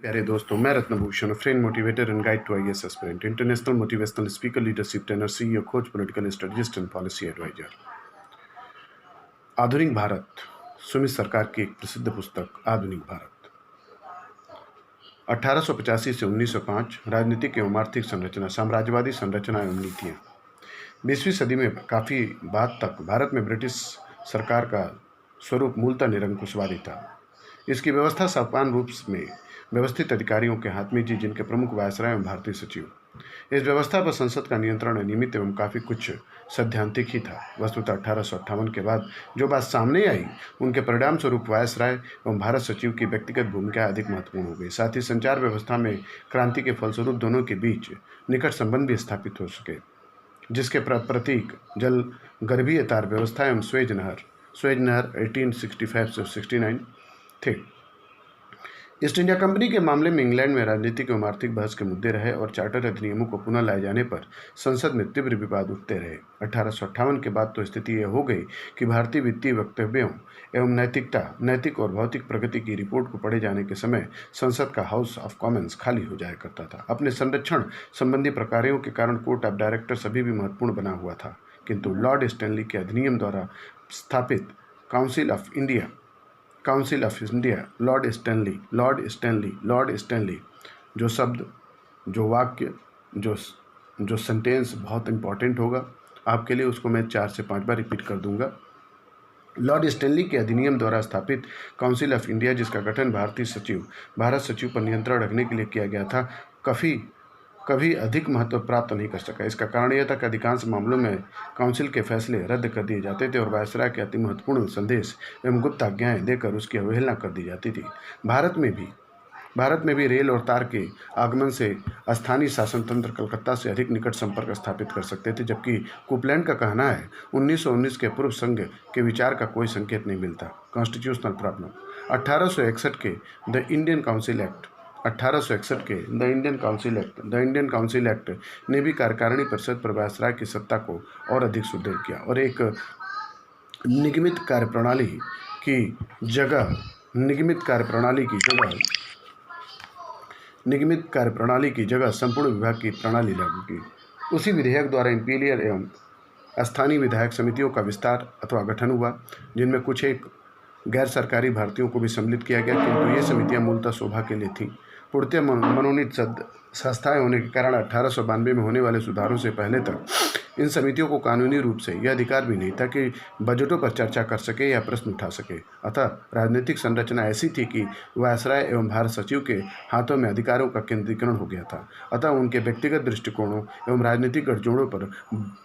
प्यारे दोस्तों, मैं Ratnabhushan, friend motivator and guide to IAS aspirant, international motivational speaker, leadership trainer, CEO, coach, political strategist and policy advisor. आधुनिक भारत, सुमित सरकार की एक प्रसिद्ध पुस्तक आधुनिक भारत। 1885 से 1905 राजनीतिक एवं आर्थिक संरचना, साम्राज्यवादी संरचना एवं नीतियाँ। 20वीं सदी में काफ़ी बाद तक भारत में ब्रिटिश सरकार का स्वरूप मूलतः निरंकुशवादी था। इसकी व्यवस्था सामान्य रूप में व्यवस्थित अधिकारियों के हाथ में थी, जिनके प्रमुख वायसराय एवं भारतीय सचिव। इस व्यवस्था पर संसद का नियंत्रण अनियमित एवं काफ़ी कुछ सैद्धांतिक ही था। वस्तुतः 1858 के बाद जो बात सामने आई, उनके परिणाम स्वरूप वायसराय एवं भारत सचिव की व्यक्तिगत भूमिका अधिक महत्वपूर्ण हो गई। साथ ही संचार व्यवस्था में क्रांति के फलस्वरूप दोनों के बीच निकट संबंध भी स्थापित हो सके, जिसके प्रतीक जल गर्भीय तार व्यवस्था एवं स्वेज नहर 1865 से 69 थे। ईस्ट इंडिया कंपनी के मामले में इंग्लैंड में राजनीतिक एवं आर्थिक बहस के मुद्दे रहे और चार्टर अधिनियमों को पुनः लाए जाने पर संसद में तीव्र विवाद उठते रहे। 1858 के बाद तो स्थिति यह हो गई कि भारतीय वित्तीय वक्तव्यों एवं नैतिक और भौतिक प्रगति की रिपोर्ट को पढ़े जाने के समय संसद का हाउस ऑफ कॉमन्स खाली हो जाया करता था। अपने संरक्षण संबंधी प्रकारों के कारण कोर्ट ऑफ डायरेक्टर्स अभी भी महत्वपूर्ण बना हुआ था, किंतु लॉर्ड स्टैनली के अधिनियम द्वारा स्थापित council of India, Lord Stanley, जो शब्द, जो वाक्य, जो सेंटेंस बहुत इंपॉर्टेंट होगा आपके लिए, उसको मैं 4 से 5 बार रिपीट कर दूंगा। लॉर्ड स्टैनली के अधिनियम द्वारा स्थापित काउंसिल ऑफ इंडिया, जिसका गठन भारत सचिव पर नियंत्रण रखने के लिए किया गया था, कभी अधिक महत्व प्राप्त नहीं कर सका। इसका कारण यह था कि अधिकांश मामलों में काउंसिल के फैसले रद्द कर दिए जाते थे और वायसराय के अति महत्वपूर्ण संदेश एवं गुप्त आज्ञाएं देकर उसकी अवहेलना कर दी जाती थी। भारत में भी रेल और तार के आगमन से स्थानीय शासन तंत्र कलकत्ता से अधिक निकट संपर्क स्थापित कर सकते थे, जबकि कोपलैंड का कहना है 1919 के पूर्व संघ के विचार का कोई संकेत नहीं मिलता। कॉन्स्टिट्यूशनल प्रॉब्लम, 1861 के द इंडियन काउंसिल एक्ट ने भी कार्यकारिणी परिषद पर वायसराय की सत्ता को और अधिक सुदृढ़ किया और एक निगमित कार्यप्रणाली की जगह संपूर्ण विभाग की प्रणाली लागू की। उसी विधेयक द्वारा इंपीरियल एवं स्थानीय विधायक समितियों का विस्तार अथवा गठन हुआ, जिनमें कुछ एक गैर सरकारी भारतीयों को भी सम्मिलित किया गया, किंतु ये समितियां मूलतः शोभा के लिए थीं। पूर्णतः मनोनीत संस्थाएं होने के कारण 1892 में होने वाले सुधारों से पहले तक इन समितियों को कानूनी रूप से यह अधिकार भी नहीं था कि बजटों पर चर्चा कर सके या प्रश्न उठा सके। अतः राजनीतिक संरचना ऐसी थी कि वायसराय एवं भारत सचिव के हाथों में अधिकारों का केंद्रीकरण हो गया था। अतः उनके व्यक्तिगत दृष्टिकोणों एवं राजनीतिक गठजोड़ों पर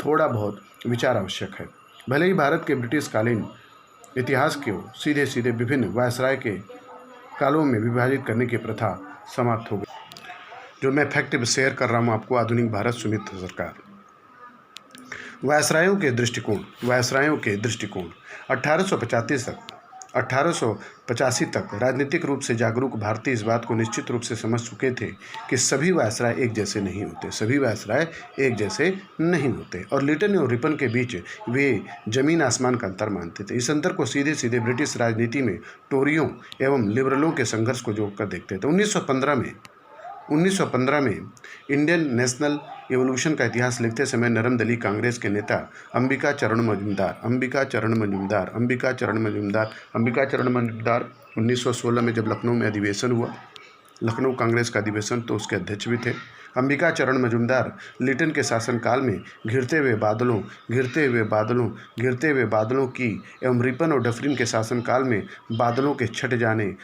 थोड़ा बहुत विचार आवश्यक है। भले ही भारत के ब्रिटिश कालीन इतिहास को सीधे विभिन्न वायसराय के कालों में विभाजित करने की प्रथा समाप्त हो गई। जो मैं फैक्ट शेयर कर रहा हूँ आपको, आधुनिक भारत, सुमित सरकार। वायसरायों के दृष्टिकोण 1885 तक राजनीतिक रूप से जागरूक भारतीय इस बात को निश्चित रूप से समझ चुके थे कि सभी वायसराय एक जैसे नहीं होते और लिटन और रिपन के बीच वे जमीन आसमान का अंतर मानते थे। इस अंतर को सीधे ब्रिटिश राजनीति में टोरियों एवं लिबरलों के संघर्ष को जोड़कर देखते थे। 1915 में इंडियन नेशनल एवोल्यूशन का इतिहास लिखते समय नरमदली कांग्रेस के नेता अंबिका चरण मजूमदार 1916 में जब लखनऊ में अधिवेशन हुआ, लखनऊ कांग्रेस का अधिवेशन, तो उसके अध्यक्ष भी थे। अंबिका चरण मजूमदार लिटन के शासनकाल में घिरते हुए बादलों की एवं रिपन और डफरिन के शासनकाल में बादलों के छट जाने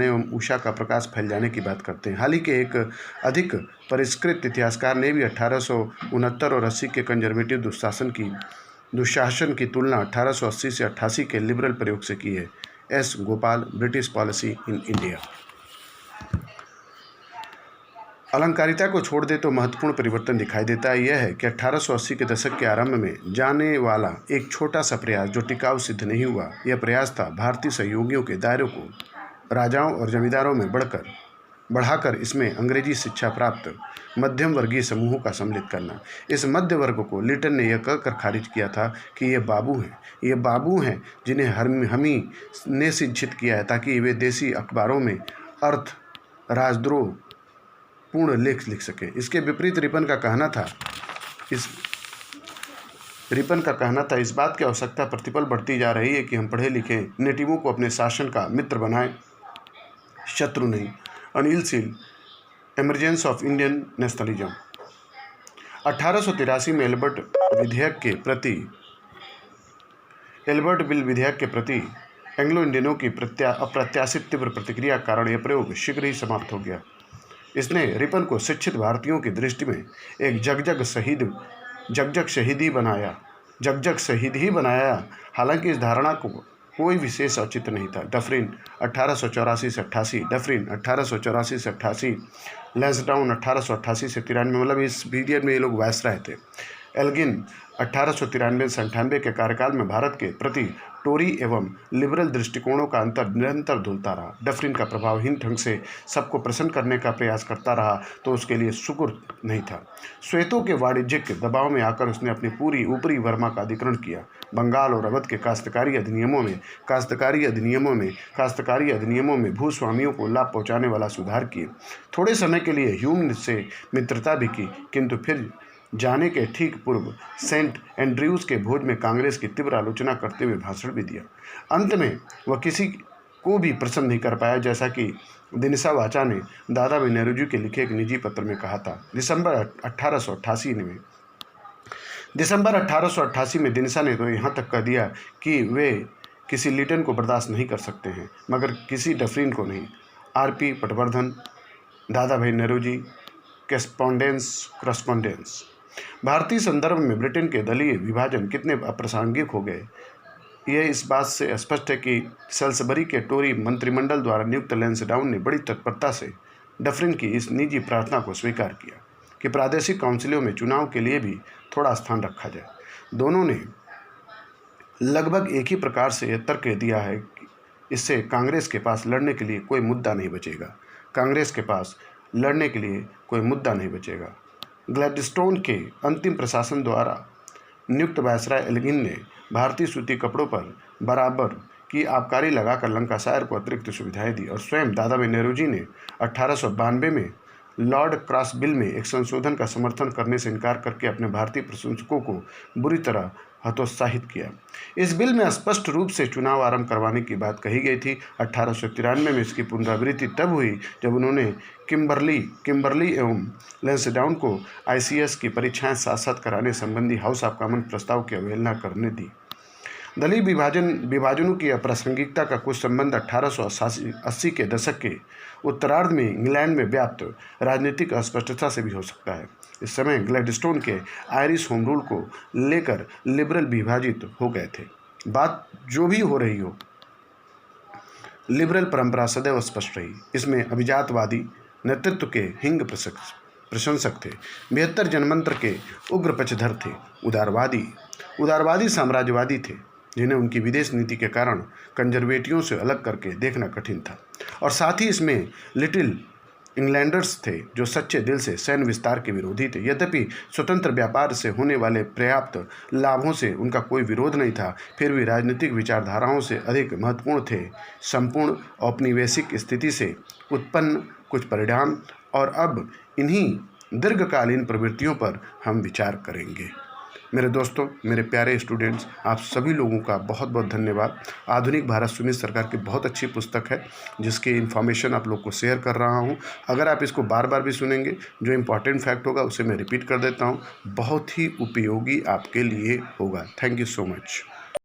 एवं उषा का प्रकाश फैल जाने की बात करते हैं। हाल ही के एक अधिक परिष्कृत इतिहासकार ने भी 1869 और 80 के कंजर्वेटिव दुशासन की तुलना 1880 से 88 के लिबरल प्रयोग से की है। S Gopal, British policy in India. अलंकारिता को छोड़ दे तो महत्वपूर्ण परिवर्तन दिखाई देता है। यह है कि 1880 के दशक के आरंभ में जाने वाला एक छोटा सा प्रयास जो टिकाऊ सिद्ध नहीं हुआ, यह प्रयास था भारतीय सहयोगियों के दायरे को राजाओं और जमींदारों में बढ़ाकर इसमें अंग्रेजी शिक्षा प्राप्त मध्यम वर्गीय समूहों का सम्मिलित करना। इस मध्य वर्ग को लिटन ने यह कहकर खारिज किया था कि ये बाबू हैं जिन्हें हमी ने शिक्षित किया है ताकि वे देसी अखबारों में अर्थ राजद्रोह पूर्ण लेख लिख सके। इसके विपरीत रिपन का कहना था इस बात की आवश्यकता प्रतिपल बढ़ती जा रही है कि हम पढ़े लिखे नेटिवों को अपने शासन का मित्र बनाएं, शत्रु नहीं। Anil seal, emergence of Indian nationalism. 1883 में एल्बर्ट बिल विधेयक के प्रति एंग्लो इंडियनों की अप्रत्याशित तीव्र प्रतिक्रिया के कारण यह प्रयोग शीघ्र ही समाप्त हो गया। इसने रिपन को शिक्षित भारतीयों की दृष्टि में एक जगजग शहीद ही बनाया। हालांकि इस धारणा को कोई विशेष औचित्य नहीं था। डफरिन 1884 से 88, डफरिन 1884 से 88, लैंसडाउन 1888 से 93, मतलब इस पीरियड में ये लोग वायसराय थे। एल्गिन 1893 से 98 के कार्यकाल में भारत के प्रति टोरी एवं लिबरल दृष्टिकोणों का अंतर निरंतर धुलता रहा। डफरिन का प्रभावहीन ढंग से सबको प्रसन्न करने का प्रयास करता रहा तो उसके लिए शुक्र नहीं था। श्वेतों के वाणिज्यिक दबाव में आकर उसने अपनी पूरी ऊपरी वर्मा का अधिग्रहण किया। बंगाल और अवध के काश्तकारी अधिनियमों में भूस्वामियों को लाभ पहुँचाने वाला सुधार किए। थोड़े समय के लिए ह्यूम से मित्रता भी की, किंतु फिर जाने के ठीक पूर्व सेंट एंड्रयूज के भोज में कांग्रेस की तीव्र आलोचना करते हुए भाषण भी दिया। अंत में वह किसी को भी प्रसन्न नहीं कर पाया, जैसा कि दिनसा वाचा ने दादा भाई नेहरू के लिखे एक निजी पत्र में कहा था। दिसंबर 1888 में दिनसा ने तो यहाँ तक कह दिया कि वे किसी लिटन को बर्दाश्त नहीं कर सकते हैं, मगर किसी डफरिन को नहीं। R.P. पटवर्धन, दादा भाई नेहरू जी, करस्पॉन्डेंस। भारतीय संदर्भ में ब्रिटेन के दलीय विभाजन कितने अप्रासंगिक हो गए, यह इस बात से स्पष्ट है कि सेल्सबरी के टोरी मंत्रिमंडल द्वारा नियुक्त लैंसडाउन ने बड़ी तत्परता से डफरिन की इस निजी प्रार्थना को स्वीकार किया कि प्रादेशिक काउंसिलों में चुनाव के लिए भी थोड़ा स्थान रखा जाए। दोनों ने लगभग एक ही प्रकार से यह तर्क दिया है कि इससे कांग्रेस के पास लड़ने के लिए कोई मुद्दा नहीं बचेगा। ग्लैडस्टोन के अंतिम प्रशासन द्वारा नियुक्त वायसराय एल्गिन ने भारतीय सूती कपड़ों पर बराबर की आबकारी लगाकर लंकाशायर को अतिरिक्त सुविधाएं दी, और स्वयं दादा भाई नेहरू जी ने 1892 में लॉर्ड क्रॉसबिल में एक संशोधन का समर्थन करने से इनकार करके अपने भारतीय प्रशंसकों को बुरी तरह हतोत्साहित किया। इस बिल में स्पष्ट रूप से चुनाव आरंभ करवाने की बात कही गई थी। 1893 में इसकी पुनरावृत्ति तब हुई जब उन्होंने किम्बरली एवं लैंसडाउन को ICS की परीक्षाएं साथ साथ कराने संबंधी हाउस ऑफ कॉमन प्रस्ताव की अवहेलना करने दी। दलीय विभाजनों की अप्रासंगिकता का कुछ संबंध 1880 के दशक के उत्तरार्ध में इंग्लैंड में व्याप्त राजनीतिक अस्पष्टता से भी हो सकता है। इस समय ग्लैडस्टोन के आयरिश होम रूल को लेकर लिबरल विभाजित हो गए थे। बात जो भी हो रही हो, लिबरल परंपरा सदैव स्पष्ट रही। इसमें अभिजातवादी नेतृत्व के हिंग प्रशंसक थे, 72 जनमंत्र के उग्र पक्षधर थे, उदारवादी साम्राज्यवादी थे, जिन्हें उनकी विदेश नीति के कारण कंजर्वेटिवों से अलग करके देखना कठिन था, और साथ ही इसमें लिटिल इंग्लैंडर्स थे जो सच्चे दिल से सैन्य विस्तार के विरोधी थे। यद्यपि स्वतंत्र व्यापार से होने वाले पर्याप्त लाभों से उनका कोई विरोध नहीं था, फिर भी राजनीतिक विचारधाराओं से अधिक महत्वपूर्ण थे संपूर्ण औपनिवेशिक स्थिति से उत्पन्न कुछ परिणाम, और अब इन्हीं दीर्घकालीन प्रवृत्तियों पर हम विचार करेंगे। मेरे दोस्तों, मेरे प्यारे स्टूडेंट्स, आप सभी लोगों का बहुत बहुत धन्यवाद। आधुनिक भारत सुमित सरकार की बहुत अच्छी पुस्तक है, जिसकी इन्फॉर्मेशन आप लोग को शेयर कर रहा हूं। अगर आप इसको बार बार भी सुनेंगे, जो इम्पॉर्टेंट फैक्ट होगा उसे मैं रिपीट कर देता हूं, बहुत ही उपयोगी आपके लिए होगा। Thank you so much.